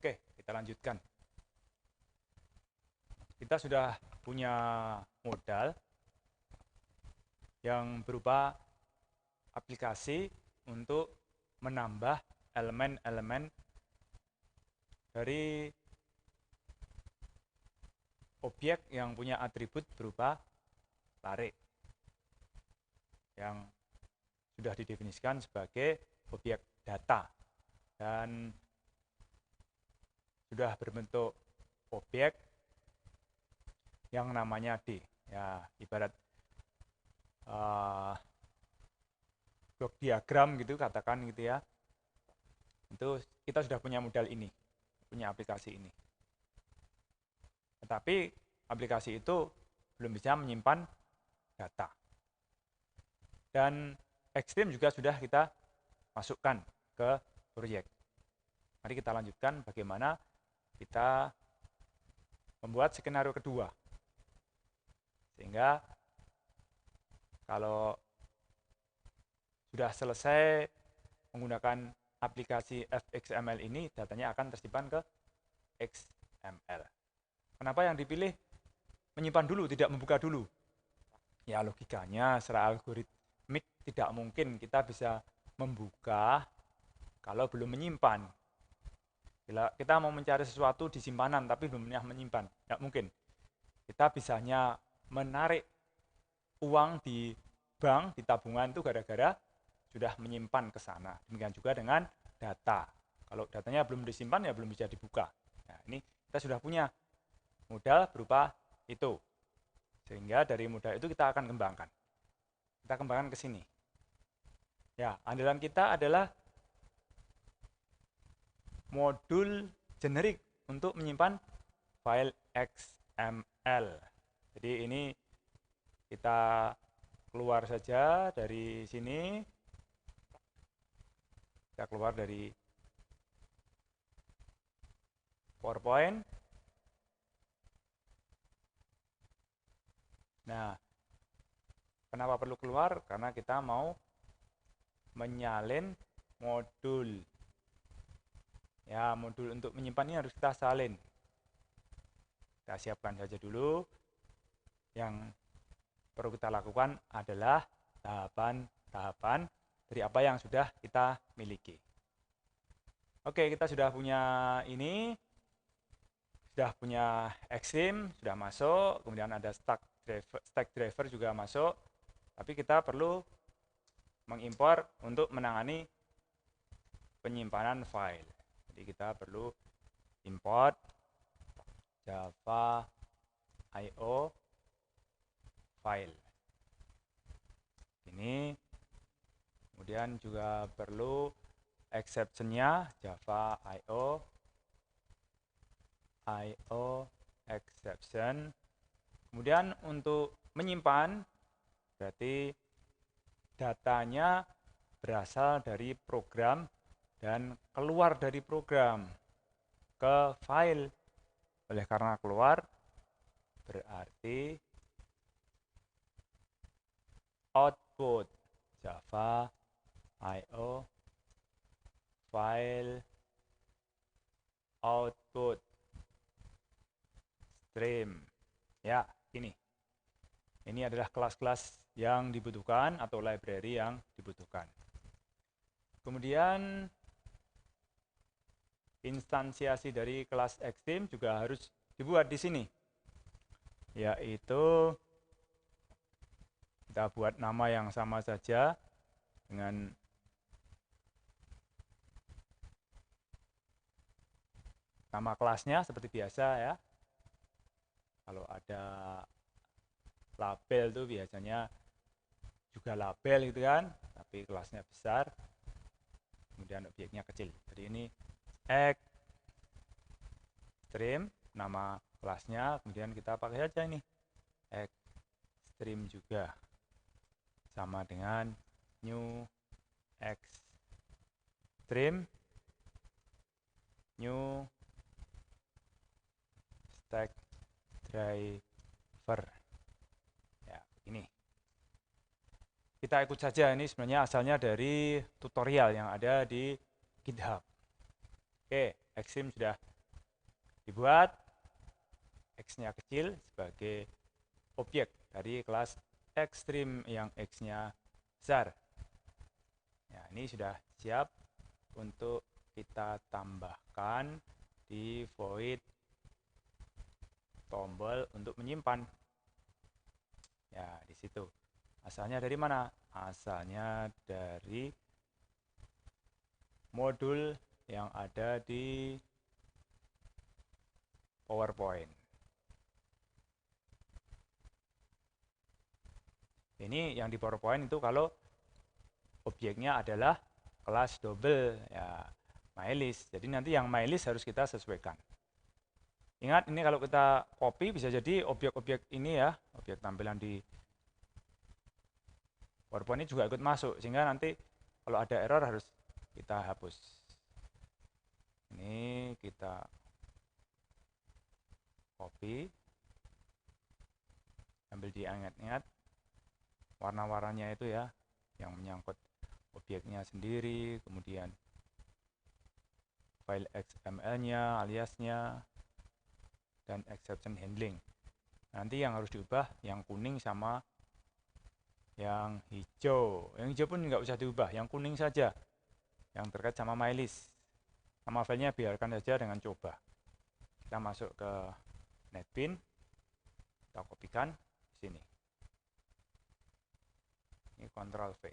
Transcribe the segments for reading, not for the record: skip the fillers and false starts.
Oke, kita lanjutkan. Kita sudah punya modal yang berupa aplikasi untuk menambah elemen-elemen dari objek yang punya atribut berupa tarik yang sudah didefinisikan sebagai objek data dan sudah berbentuk objek yang namanya D. Ya, ibarat blok diagram gitu katakan gitu ya. Itu kita sudah punya modal ini, punya aplikasi ini. Tetapi aplikasi itu belum bisa menyimpan data. Dan ekstrim juga sudah kita masukkan ke proyek. Mari kita lanjutkan bagaimana kita membuat skenario kedua. Sehingga kalau sudah selesai menggunakan aplikasi fXML ini, datanya akan tersimpan ke XML. Kenapa yang dipilih menyimpan dulu, tidak membuka dulu? Ya logikanya secara algoritmik tidak mungkin kita bisa membuka kalau belum menyimpan. Bila kita mau mencari sesuatu di simpanan tapi belum pernah menyimpan, tidak mungkin. Kita bisanya menarik uang di bank, di tabungan itu gara-gara sudah menyimpan ke sana. Demikian juga dengan data. Kalau datanya belum disimpan ya belum bisa dibuka. Nah, ini kita sudah punya modal berupa itu. Sehingga dari modal itu kita akan kembangkan. Kita kembangkan ke sini. Ya, andalan kita adalah modul generik untuk menyimpan file XML. Jadi ini kita keluar saja dari sini. Kita keluar dari PowerPoint. Nah, kenapa perlu keluar? Karena kita mau menyalin modul. Ya, modul untuk menyimpan ini harus kita salin. Kita siapkan saja dulu. Yang perlu kita lakukan adalah tahapan-tahapan dari apa yang sudah kita miliki. Oke, kita sudah punya ini. Sudah punya Exim, sudah masuk. Kemudian ada stack driver juga masuk. Tapi kita perlu mengimpor untuk menangani penyimpanan file. Jadi kita perlu import Java IO file. Ini kemudian juga perlu exception-nya Java IO exception. Kemudian untuk menyimpan berarti datanya berasal dari program dan keluar dari program ke file. Oleh karena keluar berarti output Java IO file output stream. Ya, ini. Ini adalah kelas-kelas yang dibutuhkan atau library yang dibutuhkan. Kemudian instansiasi dari kelas Extreme juga harus dibuat di sini. Yaitu kita buat nama yang sama saja dengan nama kelasnya seperti biasa ya. Kalau ada label tuh biasanya juga label gitu kan, tapi kelasnya besar, kemudian objeknya kecil. Jadi ini Extreme, nama kelasnya, kemudian kita pakai saja ini Extreme juga, sama dengan new Extreme new stack driver. Ya, ini. Kita ikut saja, ini sebenarnya asalnya dari tutorial yang ada di GitHub. Oke, Exim sudah dibuat X-nya kecil sebagai objek dari kelas ekstrim yang X-nya besar. Ya, ini sudah siap untuk kita tambahkan di void tombol untuk menyimpan. Ya, di situ. Asalnya dari mana? Asalnya dari modul yang ada di PowerPoint. Ini yang di PowerPoint itu kalau objeknya adalah kelas double ya MyList. Jadi nanti yang MyList harus kita sesuaikan. Ingat ini kalau kita copy bisa jadi objek-objek ini ya, objek tampilan di PowerPoint ini juga ikut masuk sehingga nanti kalau ada error harus kita hapus. Ini kita copy, ambil diingat-ingat warna-warnanya itu ya, yang menyangkut objeknya sendiri, kemudian file XML-nya, aliasnya, dan exception handling. Nanti yang harus diubah yang kuning sama yang hijau. Yang hijau pun nggak usah diubah, yang kuning saja, yang terkait sama MyList. Nama filenya biarkan saja dengan coba. Kita masuk ke NetBeans, kita kopikan di sini. Ini Ctrl V.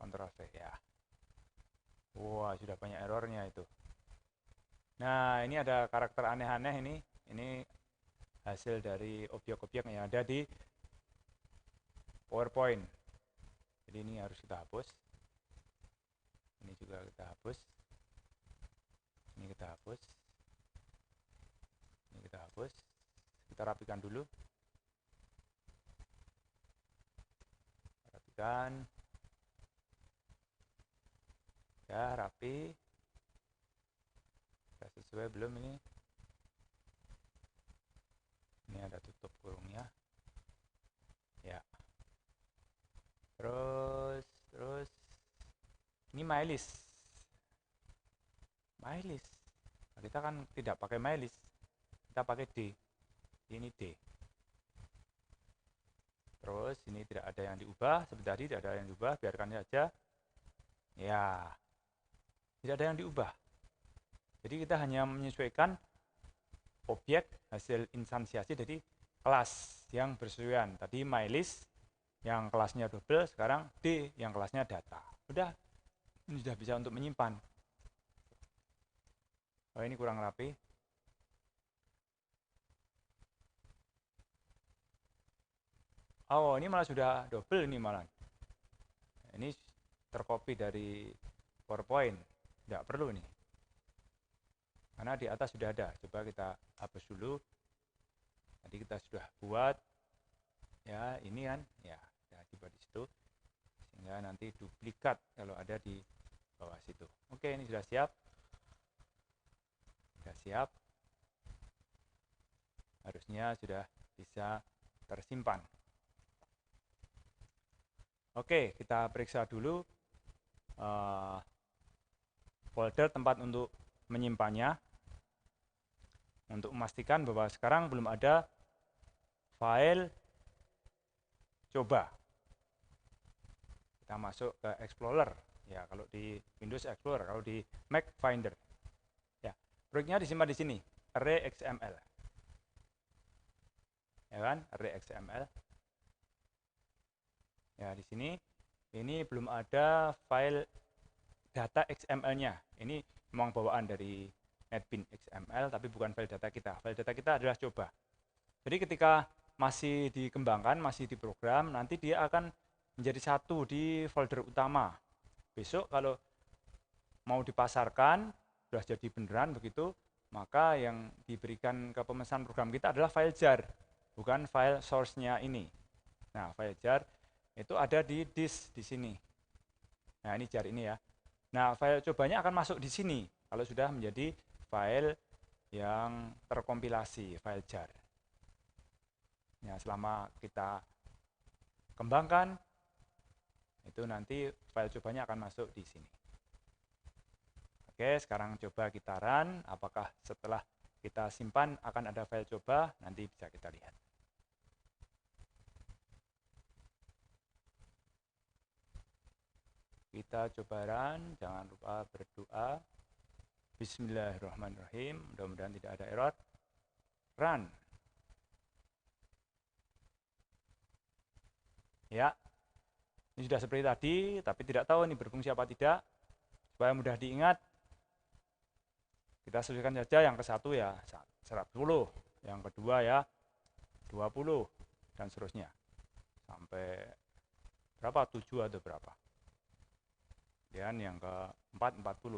Ctrl V ya. Wah, sudah banyak errornya itu. Nah, ini ada karakter aneh-aneh ini. Ini hasil dari objek-objek yang ada di PowerPoint. Jadi ini harus kita hapus. Ini juga kita hapus. Ini kita hapus. Ini kita hapus. Kita rapikan dulu. Rapikan. Ya, rapi. Sudah sesuai belum ini? Ini ada tutup kurungnya. Ya. Terus ini MyList. MyList. Nah, kita kan tidak pakai MyList. Kita pakai D. Ini D. Terus ini tidak ada yang diubah, seperti tadi tidak ada yang diubah, biarkan saja. Ya. Tidak ada yang diubah. Jadi kita hanya menyesuaikan objek hasil instansiasi dari kelas yang bersesuaian. Tadi MyList yang kelasnya double, sekarang D yang kelasnya data. Udah, ini sudah bisa untuk menyimpan. Oh, ini kurang rapi. Oh, ini malah sudah double ini malah. Ini tercopy dari PowerPoint. Tidak perlu nih. Karena di atas sudah ada. Coba kita hapus dulu. Tadi kita sudah buat. Ya, ini kan. Ya, tiba di situ. Sehingga nanti duplikat kalau ada di bawah situ. Oke, ini sudah siap. Sudah siap. Harusnya sudah bisa tersimpan. Oke, kita periksa dulu folder tempat untuk menyimpannya. Untuk memastikan bahwa sekarang belum ada file coba. Kita masuk ke Explorer. Ya, kalau di Windows Explorer, kalau di Mac Finder. Ya, proyeknya disimpan di sini, array XML. Ya kan, array XML. Ya, di sini ini belum ada file data XML-nya. Ini memang bawaan dari NetBeans XML, tapi bukan file data kita. File data kita adalah coba. Jadi ketika masih dikembangkan, masih diprogram, nanti dia akan menjadi satu di folder utama. Besok kalau mau dipasarkan, sudah jadi beneran begitu, maka yang diberikan ke pemesan program kita adalah file jar, bukan file source-nya ini. Nah, file jar itu ada di disk di sini. Nah, ini jar ini ya. Nah, file cobanya akan masuk di sini kalau sudah menjadi file yang terkompilasi, file jar. Ya, selama kita kembangkan, itu nanti file cobanya akan masuk di sini. Oke, sekarang coba kita run. Apakah setelah kita simpan akan ada file coba? Nanti bisa kita lihat. Kita coba run, jangan lupa berdoa. Bismillahirrahmanirrahim, mudah-mudahan tidak ada error. Run. Ya, ini sudah seperti tadi, tapi tidak tahu ini berfungsi apa tidak. Supaya mudah diingat, kita sesuaikan saja yang ke satu ya 110, yang kedua ya 20, dan seterusnya. Sampai berapa? 7 atau berapa. Dan yang keempat 40.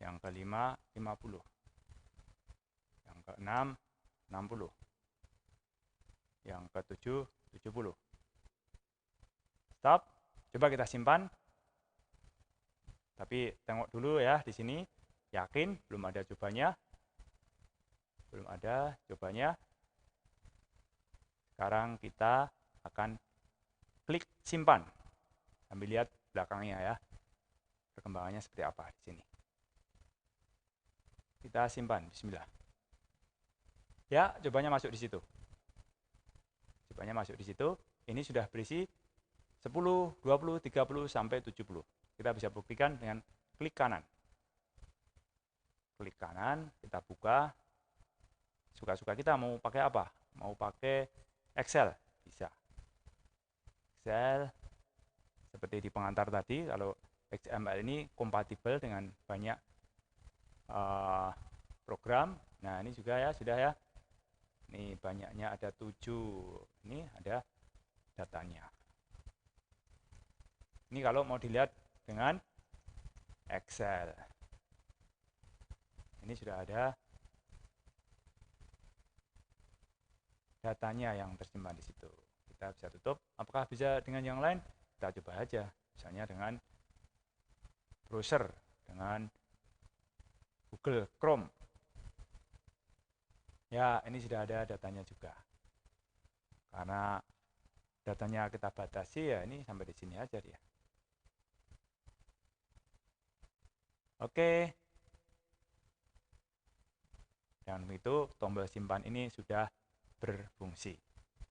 Yang kelima 50. Yang keenam 60. Yang ketujuh 70. Stop. Coba kita simpan. Tapi tengok dulu ya di sini. Yakin belum ada cobanya? Belum ada cobanya. Sekarang kita akan klik simpan. Sambil lihat belakangnya ya. Perkembangannya seperti apa di sini. Kita simpan, bismillah. Ya, cobanya masuk di situ. Cobanya masuk di situ. Ini sudah berisi 10, 20, 30, sampai 70. Kita bisa buktikan dengan klik kanan. Klik kanan, kita buka. Suka-suka kita mau pakai apa? Mau pakai Excel, bisa. Excel, seperti di pengantar tadi, kalau XML ini kompatibel dengan banyak program. Nah, ini juga ya, sudah ya. Ini banyaknya ada 7. Ini ada datanya. Ini kalau mau dilihat dengan Excel. Ini sudah ada datanya yang tersimpan di situ. Kita bisa tutup. Apakah bisa dengan yang lain? Kita coba aja. Misalnya dengan browser, dengan Google Chrome. Ya, ini sudah ada datanya juga. Karena datanya kita batasi ya, ini sampai di sini aja dia. Oke. Dan itu tombol simpan ini sudah berfungsi.